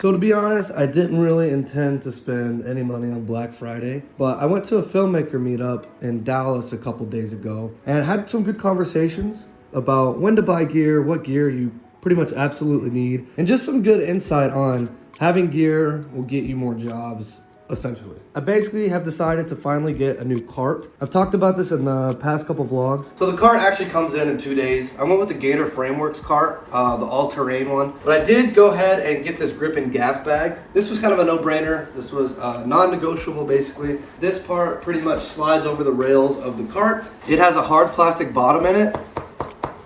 So to be honest, I didn't really intend to spend any money on Black Friday, but I went to a filmmaker meetup in Dallas a couple days ago and had some good conversations about when to buy gear, what gear you pretty much absolutely need, and just some good insight on having gear will get you more jobs, essentially. I basically have decided to finally get a new cart. I've talked about this in the past couple vlogs. So the cart actually comes in 2 days. I went with the Gator Frameworks cart, the all-terrain one. But I did go ahead and get this grip and gaff bag. This was kind of a no-brainer. This was non-negotiable, basically. This part pretty much slides over the rails of the cart. It has a hard plastic bottom in it.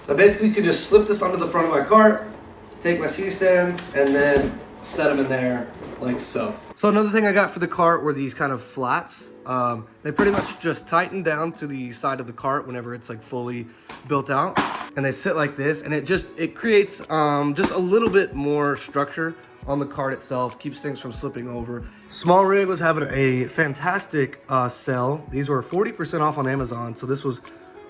So I basically could just slip this onto the front of my cart, take my C-stands, and then set them in there like so. So another thing I got for the cart were these kind of flats. They pretty much just tighten down to the side of the cart whenever it's like fully built out, and they sit like this, and it creates just a little bit more structure on the cart itself, keeps things from slipping over. Small Rig was having a fantastic sale. These were 40% off on Amazon, so this was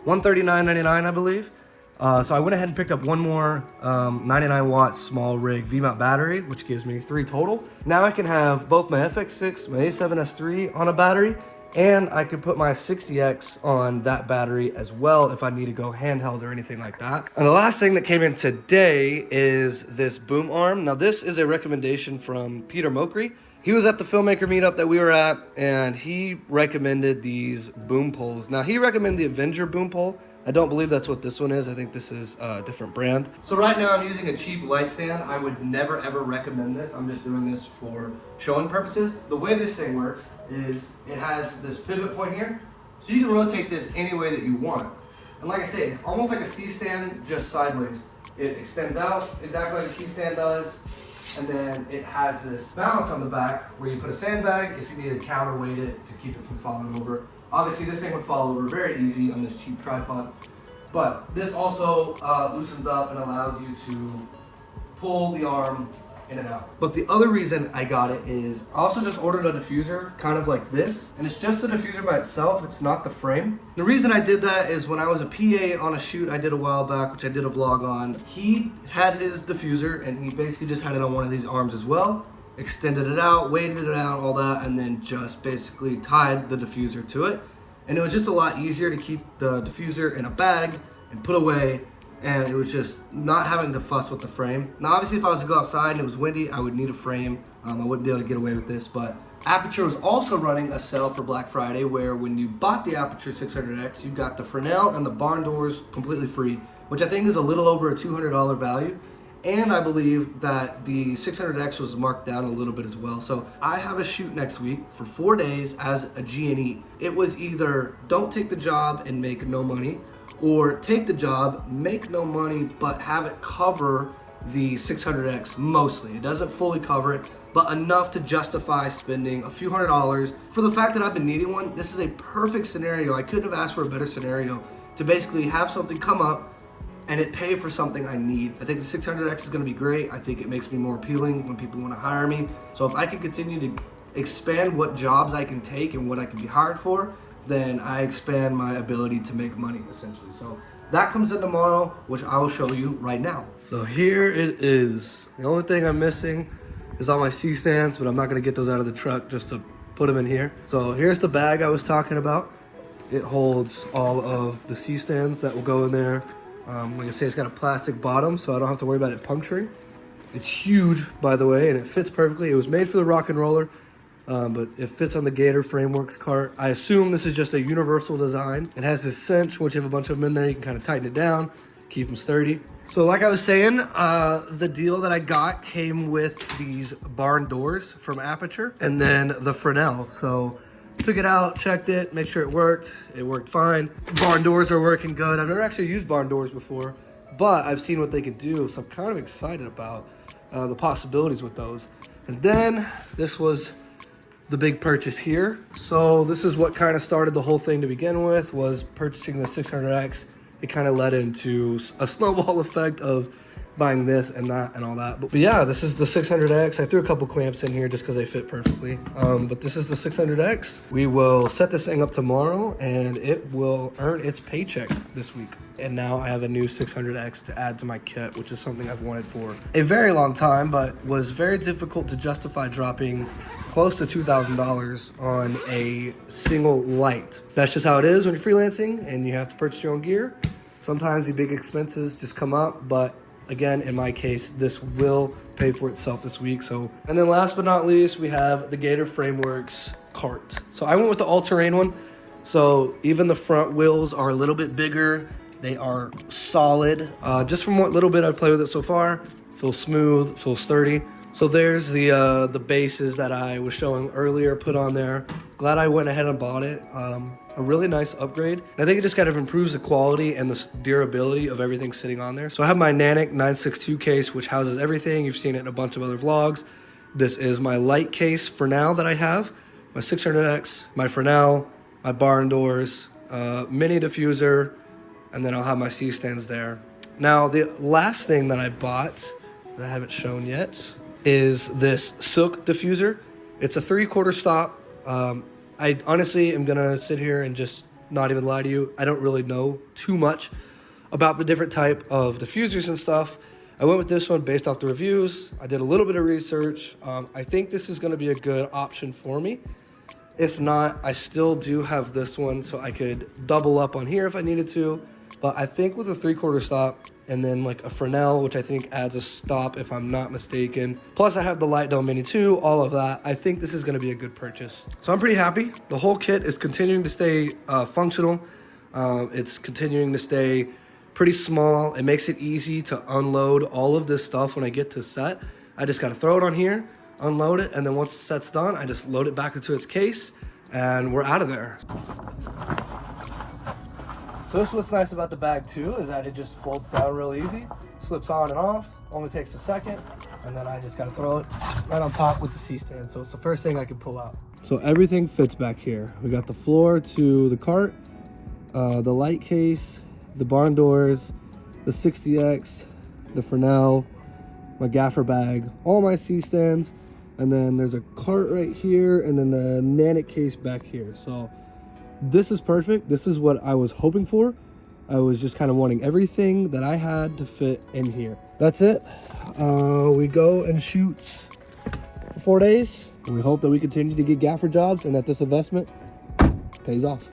$139.99, I believe. So I went ahead and picked up one more 99 watt small rig V-mount battery, which gives me 3 total. Now I can have both my FX6, my A7S III on a battery, and I could put my 60X on that battery as well if I need to go handheld or anything like that. And the last thing that came in today is this boom arm. Now this is a recommendation from Peter Mokri. He was at the filmmaker meetup that we were at, and he recommended these boom poles. Now he recommended the Avenger boom pole. I don't believe that's what this one is. I think this is a different brand. So right now I'm using a cheap light stand. I would never ever recommend this. I'm just doing this for showing purposes. The way this thing works is it has this pivot point here. So you can rotate this any way that you want. And like I say, it's almost like a C-stand, just sideways. It extends out exactly like a C-stand does. And then it has this balance on the back where you put a sandbag if you need to counterweight it to keep it from falling over. Obviously this thing would fall over very easy on this cheap tripod, but this also loosens up and allows you to pull the arm in and out. But the other reason I got it is I also just ordered a diffuser kind of like this, and it's just the diffuser by itself, it's not the frame. The reason I did that is when I was a PA on a shoot I did a while back, which I did a vlog on, he had his diffuser and he basically just had it on one of these arms as well, extended it out, weighted it out, all that, and then just basically tied the diffuser to it. And it was just a lot easier to keep the diffuser in a bag and put away, and it was just not having to fuss with the frame. Now obviously if I was to go outside and it was windy, I would need a frame. I wouldn't be able to get away with this, but Aperture was also running a sale for Black Friday where when you bought the Aperture 600X, you got the Fresnel and the barn doors completely free, which I think is a little over a $200 value. And I believe that the 600X was marked down a little bit as well. So I have a shoot next week for 4 days as a G&E. It was either don't take the job and make no money, or take the job, make no money, but have it cover the 600X mostly. It doesn't fully cover it, but enough to justify spending a few $100s. For the fact that I've been needing one, this is a perfect scenario. I couldn't have asked for a better scenario to basically have something come up and it pay for something I need. I think the 600X is gonna be great. I think it makes me more appealing when people wanna hire me. So if I can continue to expand what jobs I can take and what I can be hired for, then I expand my ability to make money, essentially. So that comes in tomorrow, which I will show you right now. So here it is. The only thing I'm missing is all my C-stands, but I'm not gonna get those out of the truck just to put them in here. So here's the bag I was talking about. It holds all of the C-stands that will go in there. Like I say, it's got a plastic bottom, so I don't have to worry about it puncturing. It's huge, by the way, and it fits perfectly. It was made for the rock and roller, but it fits on the Gator Frameworks cart. I assume this is just a universal design. It has this cinch, once you have a bunch of them in there, you can kind of tighten it down, keep them sturdy. So like I was saying, the deal that I got came with these barn doors from Aperture, and then the Fresnel. So took it out, checked it, make sure it worked. It worked fine. Barn doors are working good. I've never actually used barn doors before, but I've seen what they can do, so I'm kind of excited about the possibilities with those. And then this was the big purchase here. So this is what kind of started the whole thing to begin with, was purchasing the 600X. It kind of led into a snowball effect of buying this and that and all that. But yeah, this is the 600X. I threw a couple clamps in here just because they fit perfectly. But this is the 600X. We will set this thing up tomorrow and it will earn its paycheck this week. And now I have a new 600X to add to my kit, which is something I've wanted for a very long time, but was very difficult to justify dropping close to $2,000 on a single light. That's just how it is when you're freelancing and you have to purchase your own gear. Sometimes the big expenses just come up, but again, in my case, this will pay for itself this week. And then last but not least, we have the Gator Frameworks cart. So I went with the all-terrain one. So even the front wheels are a little bit bigger. They are solid. Just from what little bit I've played with it so far, feels smooth, feels sturdy. So there's the bases that I was showing earlier put on there. Glad I went ahead and bought it. A really nice upgrade. I think it just kind of improves the quality and the durability of everything sitting on there. So I have my Nanic 962 case, which houses everything. You've seen it in a bunch of other vlogs. This is my light case for now that I have. My 600X, my Fresnel, my barn doors, mini diffuser, and then I'll have my C-stands there. Now, the last thing that I bought that I haven't shown yet is this silk diffuser. It's a 3/4 stop. I honestly am gonna sit here and just not even lie to you. I don't really know too much about the different type of diffusers and stuff. I went with this one based off the reviews. I did a little bit of research. I think this is gonna be a good option for me. If not, I still do have this one, so I could double up on here if I needed to. But I think with a 3/4 stop and then like a Fresnel, which I think adds a stop if I'm not mistaken. Plus I have the Light Dome Mini 2, all of that. I think this is gonna be a good purchase. So I'm pretty happy. The whole kit is continuing to stay functional. It's continuing to stay pretty small. It makes it easy to unload all of this stuff when I get to set. I just gotta throw it on here, unload it, and then once the set's done, I just load it back into its case and we're out of there. So this is what's nice about the bag too, is that it just folds down real easy, slips on and off, only takes a second, and then I just gotta throw it right on top with the C-stand. So it's the first thing I can pull out. So everything fits back here. We got the floor to the cart, the light case, the barn doors, the 60X, the Fresnel, my gaffer bag, all my C-stands, and then there's a cart right here, and then the Nanic case back here. So this is perfect. This is what I was hoping for. I was just kind of wanting everything that I had to fit in here. That's it. We go and shoot for 4 days, and we hope that we continue to get gaffer jobs and that this investment pays off.